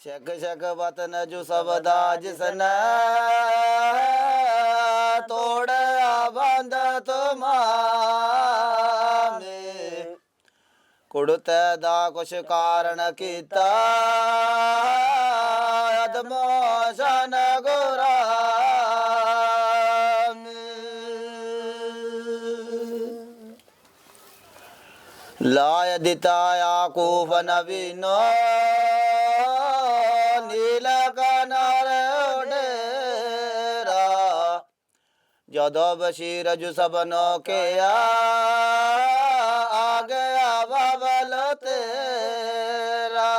शक शक वतन जो सबदा जिसन तोड़ बंद तुमामे कुड़त दा कुछ कारण कीता अदमोशन गोरा लाय दिता याकूब नवीनो जदो बशीर जो सबनो के आ गया बबल तेरा।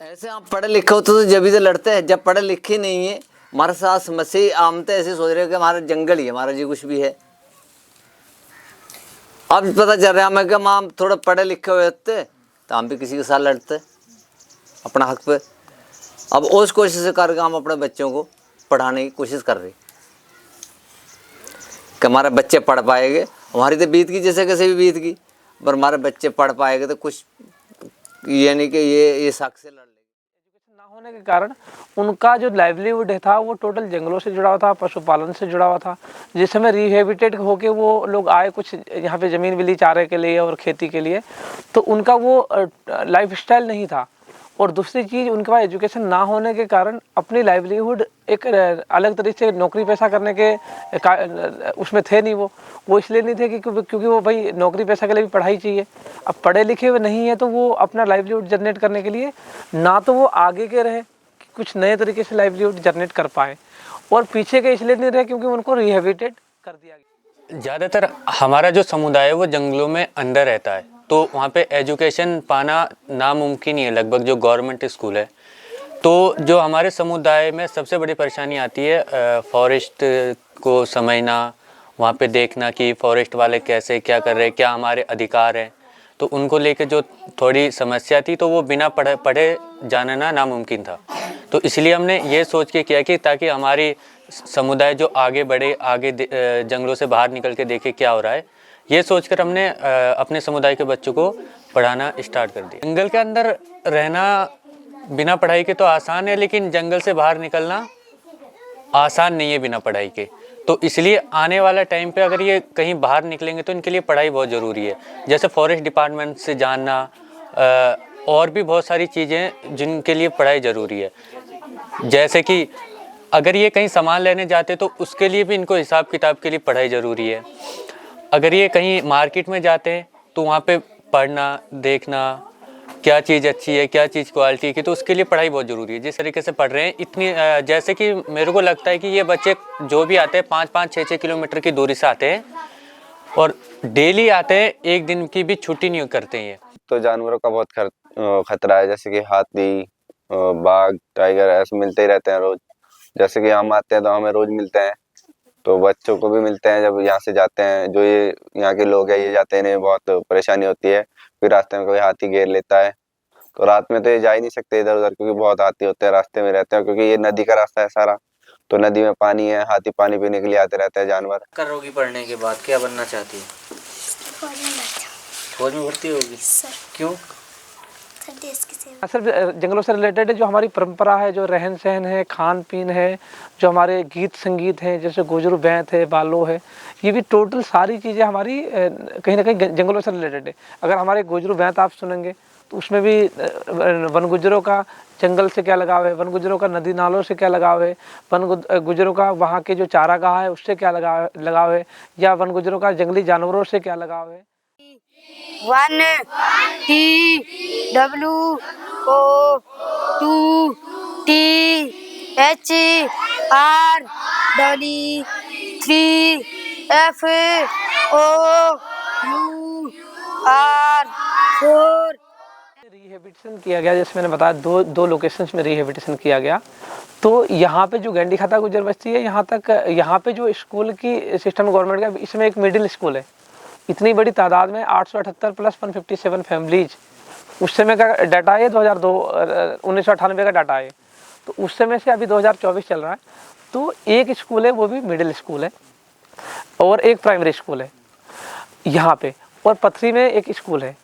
ऐसे आप पढ़े लिखे होते तो जब भी से लड़ते हैं, जब पढ़े लिखे नहीं है हमारे साथ समस्या आमते ऐसे सोच रहे हो कि हमारा जंगल ही है, हमारा जी कुछ भी है। अब पता चल रहा है हमें कि हम थोड़ा पढ़े लिखे हुए होते तो हम भी किसी के साथ लड़ते अपना हक पे। अब उस कोशिश करके हम अपने बच्चों को पढ़ाने की कोशिश कर रहे कि हमारे बच्चे पढ़ पाएंगे। हमारी तो बीत गई जैसे कैसे भी बीत गई, पर हमारे बच्चे पढ़ पाएंगे तो कुछ यानी कि ये शक से लड़ लेंगे। एजुकेशन ना होने के कारण उनका जो लाइवलीहुड था वो टोटल जंगलों से जुड़ा हुआ था, पशुपालन से जुड़ा हुआ था। जिस समय रिहेबिटेट होके वो लोग आए कुछ यहाँ पे ज़मीन मिली चारे के लिए और खेती के लिए, तो उनका वो लाइफस्टाइल नहीं था। और दूसरी चीज़ उनके पास एजुकेशन ना होने के कारण अपनी लाइवलीहुड एक अलग तरीके से नौकरी पैसा करने के उसमें थे नहीं। वो इसलिए नहीं थे कि क्योंकि वो भाई नौकरी पैसा के लिए भी पढ़ाई चाहिए। अब पढ़े लिखे हुए नहीं है तो वो अपना लाइवलीहुड जनरेट करने के लिए ना तो वो आगे के रहे कि कुछ नए तरीके से लाइवलीहुड जनरेट कर पाए, और पीछे के इसलिए नहीं रहे क्योंकि उनको रिहेबिटेट कर दिया गया। ज़्यादातर हमारा जो समुदाय है वो जंगलों में अंदर रहता है, तो वहाँ पे एजुकेशन पाना नामुमकिन ही है लगभग, जो गवर्नमेंट स्कूल है। तो जो हमारे समुदाय में सबसे बड़ी परेशानी आती है फॉरेस्ट को समझना, वहाँ पे देखना कि फॉरेस्ट वाले कैसे क्या कर रहे हैं, क्या हमारे अधिकार हैं। तो उनको लेके जो थोड़ी समस्या थी, तो वो बिना पढ़े जानना नामुमकिन था। तो इसलिए हमने ये सोच के किया कि ताकि हमारी समुदाय जो आगे बढ़े, आगे जंगलों से बाहर निकल के देखे क्या हो रहा है, ये सोचकर हमने अपने समुदाय के बच्चों को पढ़ाना स्टार्ट कर दिया। जंगल के अंदर रहना बिना पढ़ाई के तो आसान है, लेकिन जंगल से बाहर निकलना आसान नहीं है बिना पढ़ाई के। तो इसलिए आने वाला टाइम पे अगर ये कहीं बाहर निकलेंगे तो इनके लिए पढ़ाई बहुत ज़रूरी है। जैसे फॉरेस्ट डिपार्टमेंट से जानना, और भी बहुत सारी चीज़ें जिनके लिए पढ़ाई ज़रूरी है। जैसे कि अगर ये कहीं सामान लेने जाते तो उसके लिए भी इनको हिसाब किताब के लिए पढ़ाई ज़रूरी है। अगर ये कहीं मार्केट में जाते हैं तो वहाँ पे पढ़ना, देखना क्या चीज़ अच्छी है, क्या चीज़ क्वालिटी की, तो उसके लिए पढ़ाई बहुत ज़रूरी है। जिस तरीके से पढ़ रहे हैं इतनी, जैसे कि मेरे को लगता है कि ये बच्चे जो भी आते हैं 5-5, 6-6 किलोमीटर की दूरी से आते हैं और डेली आते हैं, एक दिन की भी छुट्टी नहीं करते हैं। तो जानवरों का बहुत खतरा है, जैसे कि हाथी, बाघ, टाइगर ऐसे मिलते ही रहते हैं रोज। जैसे कि हम आते हैं तो हमें रोज मिलते हैं, तो बच्चों को भी मिलते हैं जब यहाँ से जाते हैं। जो ये यहाँ के लोग हैं ये जाते हैं, इन्हें बहुत परेशानी होती है। फिर रास्ते में कोई हाथी घेर लेता है, तो रात में तो ये जा ही नहीं सकते इधर उधर, क्योंकि बहुत हाथी होते हैं रास्ते में रहते हैं। क्योंकि ये नदी का रास्ता है सारा, तो नदी में पानी है, हाथी पानी पीने के लिए आते रहते हैं जानवर। करोगी पढ़ने के बाद क्या बनना चाहती है? फौज में भर्ती होगी? सर। क्यों? देश की सेवा। सिर्फ जंगलों से रिलेटेड जो हमारी परंपरा है, जो रहन सहन है, खान पीन है, जो हमारे गीत संगीत हैं, जैसे गोजरू बैंत है, बालो है, ये भी टोटल सारी चीज़ें हमारी कहीं ना कहीं जंगलों से रिलेटेड है। अगर हमारे गोजरू बैंत आप सुनेंगे तो उसमें भी वन गुजरों का जंगल से क्या लगाव है, वन गुजरों का नदी नालों से क्या लगाव है, वन गुजरों का वहाँ के जो चारागाह है उससे क्या लगाव है, या वन गुजरों का जंगली जानवरों से क्या लगाव है। 1 T W O 2 T H R W 3 F O U R 4। Rehabilitation किया गया, जैसे मैंने बताया दो लोकेशंस में रिहेबिटेशन किया गया। तो यहाँ पे जो गैंडी खाता गुजर बस्ती है, यहाँ पे जो स्कूल की सिस्टम गवर्नमेंट का, इसमें एक मिडिल स्कूल है। इतनी बड़ी तादाद में 878 प्लस 157 फैमिलीज, उस समय का डाटा है 1998 का डाटा है। तो उस समय से अभी 2024 चल रहा है। तो एक स्कूल है, वो भी मिडिल स्कूल है, और एक प्राइमरी स्कूल है यहाँ पे, और पथरी में एक स्कूल है।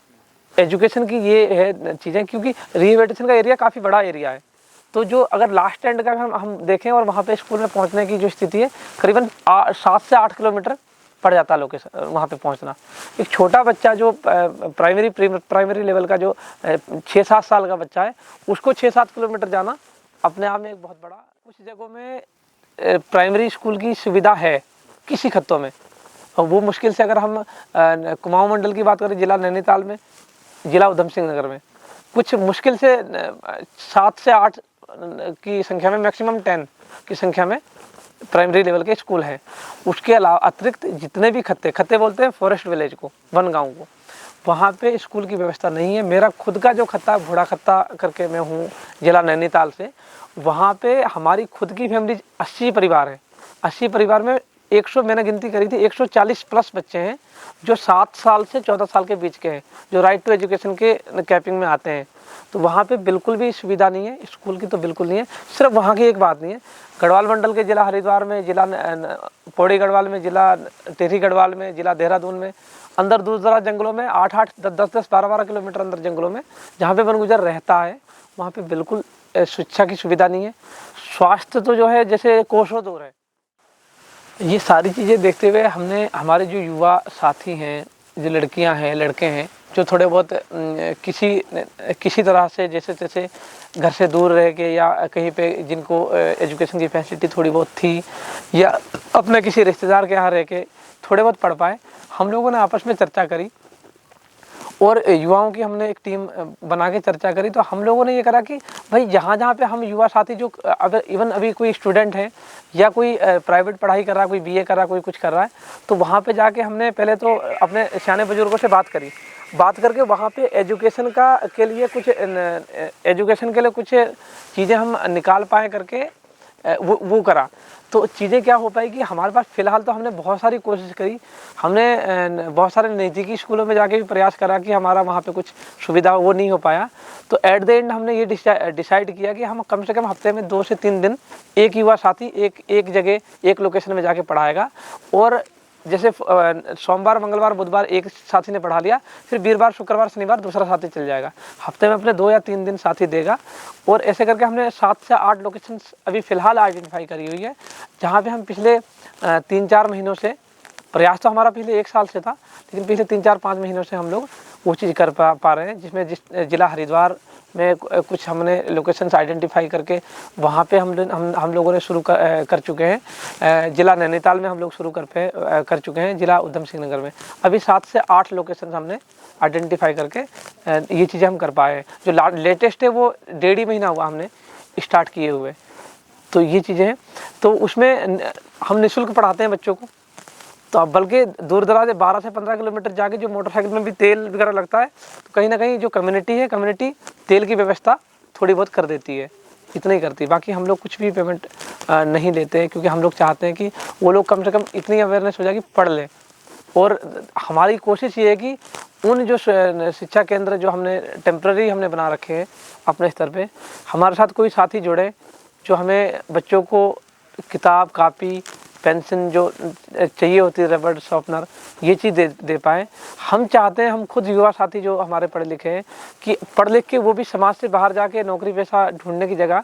एजुकेशन की ये है चीज़ें, क्योंकि रिहेबिलिटेशन का एरिया काफ़ी बड़ा एरिया है। तो जो अगर लास्ट एंड का हम देखें और वहाँ पे स्कूल में पहुँचने की जो स्थिति है, करीबन 7 से 8 किलोमीटर पड़ जाता है लोकेशन वहाँ पे पहुँचना। एक छोटा बच्चा जो प्राइमरी लेवल का जो 6-7 साल का बच्चा है, उसको 6-7 किलोमीटर जाना अपने आप में एक बहुत बड़ा। कुछ जगहों में प्राइमरी स्कूल की सुविधा है किसी खत्तों में, और वो मुश्किल से अगर हम कुमाऊं मंडल की बात करें, जिला नैनीताल में, जिला उधम सिंह नगर में, कुछ मुश्किल से 7 से 8 की संख्या में, मैक्सिमम 10 की संख्या में प्राइमरी लेवल के स्कूल हैं। उसके अलावा अतिरिक्त जितने भी खत्ते बोलते हैं फॉरेस्ट विलेज को, वन गाँव को, वहाँ पे स्कूल की व्यवस्था नहीं है। मेरा खुद का जो खत्ता, बूढ़ा खत्ता करके मैं हूँ जिला नैनीताल से, वहाँ पे हमारी खुद की फैमिली 80 परिवार है। 80 परिवार में 100, मैंने गिनती करी थी, 140 प्लस बच्चे हैं जो 7 साल से 14 साल के बीच के हैं, जो राइट टू एजुकेशन के कैपिंग में आते हैं। तो वहाँ पे बिल्कुल भी सुविधा नहीं है स्कूल की, तो बिल्कुल नहीं है। सिर्फ वहाँ की एक बात नहीं है, गढ़वाल मंडल के जिला हरिद्वार में, जिला पौड़ी गढ़वाल में, जिला टिहरी गढ़वाल में, जिला देहरादून में, अंदर दूर दराज जंगलों में 8-8, 10-10, 12-12 किलोमीटर अंदर जंगलों में जहाँ पे वन गुजर रहता है, वहाँ पे बिल्कुल शिक्षा की सुविधा नहीं है। स्वास्थ्य तो जो है जैसे कोसों दूर है। ये सारी चीज़ें देखते हुए हमने, हमारे जो युवा साथी हैं, जो लड़कियां हैं, लड़के हैं, जो थोड़े बहुत किसी तरह से जैसे तैसे घर से दूर रह के, या कहीं पे जिनको एजुकेशन की फैसिलिटी थोड़ी बहुत थी, या अपने किसी रिश्तेदार के यहाँ रह के थोड़े बहुत पढ़ पाए, हम लोगों ने आपस में चर्चा करी और युवाओं की हमने एक टीम बना के चर्चा करी। तो हम लोगों ने ये करा कि भाई जहाँ जहाँ पे हम युवा साथी जो अगर इवन अभी कोई स्टूडेंट है या कोई प्राइवेट पढ़ाई कर रहा है, कोई बीए कर रहा है, कोई कुछ कर रहा है, तो वहाँ पे जाके हमने पहले तो अपने सियाने बुजुर्गों से बात करी। बात करके वहाँ पे एजुकेशन के लिए कुछ चीज़ें हम निकाल पाए करके वो करा। तो चीज़ें क्या हो पाई कि हमारे पास फ़िलहाल तो हमने बहुत सारी कोशिश करी, हमने बहुत सारे नज़दीकी स्कूलों में जाके भी प्रयास करा कि हमारा वहाँ पे कुछ सुविधा वो नहीं हो पाया। तो एट द एंड हमने ये डिसाइड किया कि हम कम से कम हफ्ते में 2 से 3 दिन एक युवा साथी एक जगह, एक लोकेशन में जाके पढ़ाएगा। और जैसे सोमवार, मंगलवार, बुधवार एक साथी ने पढ़ा लिया, फिर वीरवार, शुक्रवार, शनिवार दूसरा साथी चल जाएगा। हफ्ते में अपने 2 या 3 दिन साथी देगा। और ऐसे करके हमने 7 से 8 लोकेशंस अभी फ़िलहाल आइडेंटिफाई करी हुई है, जहाँ पे हम पिछले 3-4 महीनों से, प्रयास तो हमारा पिछले 1 साल से था, लेकिन पिछले 3-4-5 महीनों से हम लोग वो चीज़ कर पा रहे हैं। जिसमें जिला हरिद्वार में कुछ हमने लोकेशंस आइडेंटिफाई करके वहाँ पे हम लोगों ने शुरू कर चुके हैं। जिला नैनीताल में हम लोग शुरू कर चुके हैं, जिला उधम सिंह नगर में अभी 7 से 8 लोकेशंस हमने आइडेंटिफाई करके ये चीज़ें हम कर पाए हैं। जो लेटेस्ट है वो 1.5 महीना हुआ हमने स्टार्ट किए हुए। तो ये चीज़ें हैं, तो उसमें हम निःशुल्क पढ़ाते हैं बच्चों को। तो अब बल्कि दूर दराज 12 से 15 किलोमीटर जाके जो मोटरसाइकिल में भी तेल वगैरह लगता है, तो कहीं ना कहीं जो कम्युनिटी तेल की व्यवस्था थोड़ी बहुत कर देती है, इतना ही करती है। बाकी हम लोग कुछ भी पेमेंट नहीं लेते हैं, क्योंकि हम लोग चाहते हैं कि वो लोग कम से कम इतनी अवेयरनेस हो जाए कि पढ़ लें। और हमारी कोशिश ये है कि उन जो शिक्षा केंद्र जो हमने टेम्प्रेरी हमने बना रखे हैं अपने स्तर पे, हमारे साथ कोई साथी जुड़े जो हमें बच्चों को किताब, कापी, पेंसिल जो चाहिए होती है, रबड़, शॉर्पनर, ये चीज़ दे पाए। हम चाहते हैं, हम खुद युवा साथी जो हमारे पढ़े लिखे हैं, कि पढ़ लिख के वो भी समाज से बाहर जाके नौकरी पेशा ढूंढने की जगह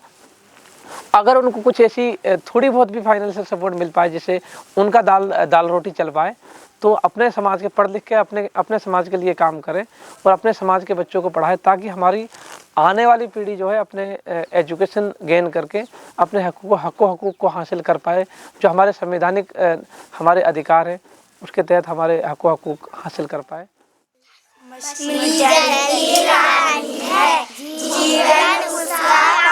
अगर उनको कुछ ऐसी थोड़ी बहुत भी फाइनेंशियल सपोर्ट मिल पाए जिससे उनका दाल रोटी चल पाए, तो अपने समाज के पढ़ लिख के अपने समाज के लिए काम करें और अपने समाज के बच्चों को पढ़ाएं, ताकि हमारी आने वाली पीढ़ी जो है अपने एजुकेशन गेन करके अपने हकूक़ को हासिल कर पाए। जो हमारे संवैधानिक हमारे अधिकार हैं उसके तहत हमारे हकूक़ हासिल कर पाए। मछली जल की रानी है, जीवन उसका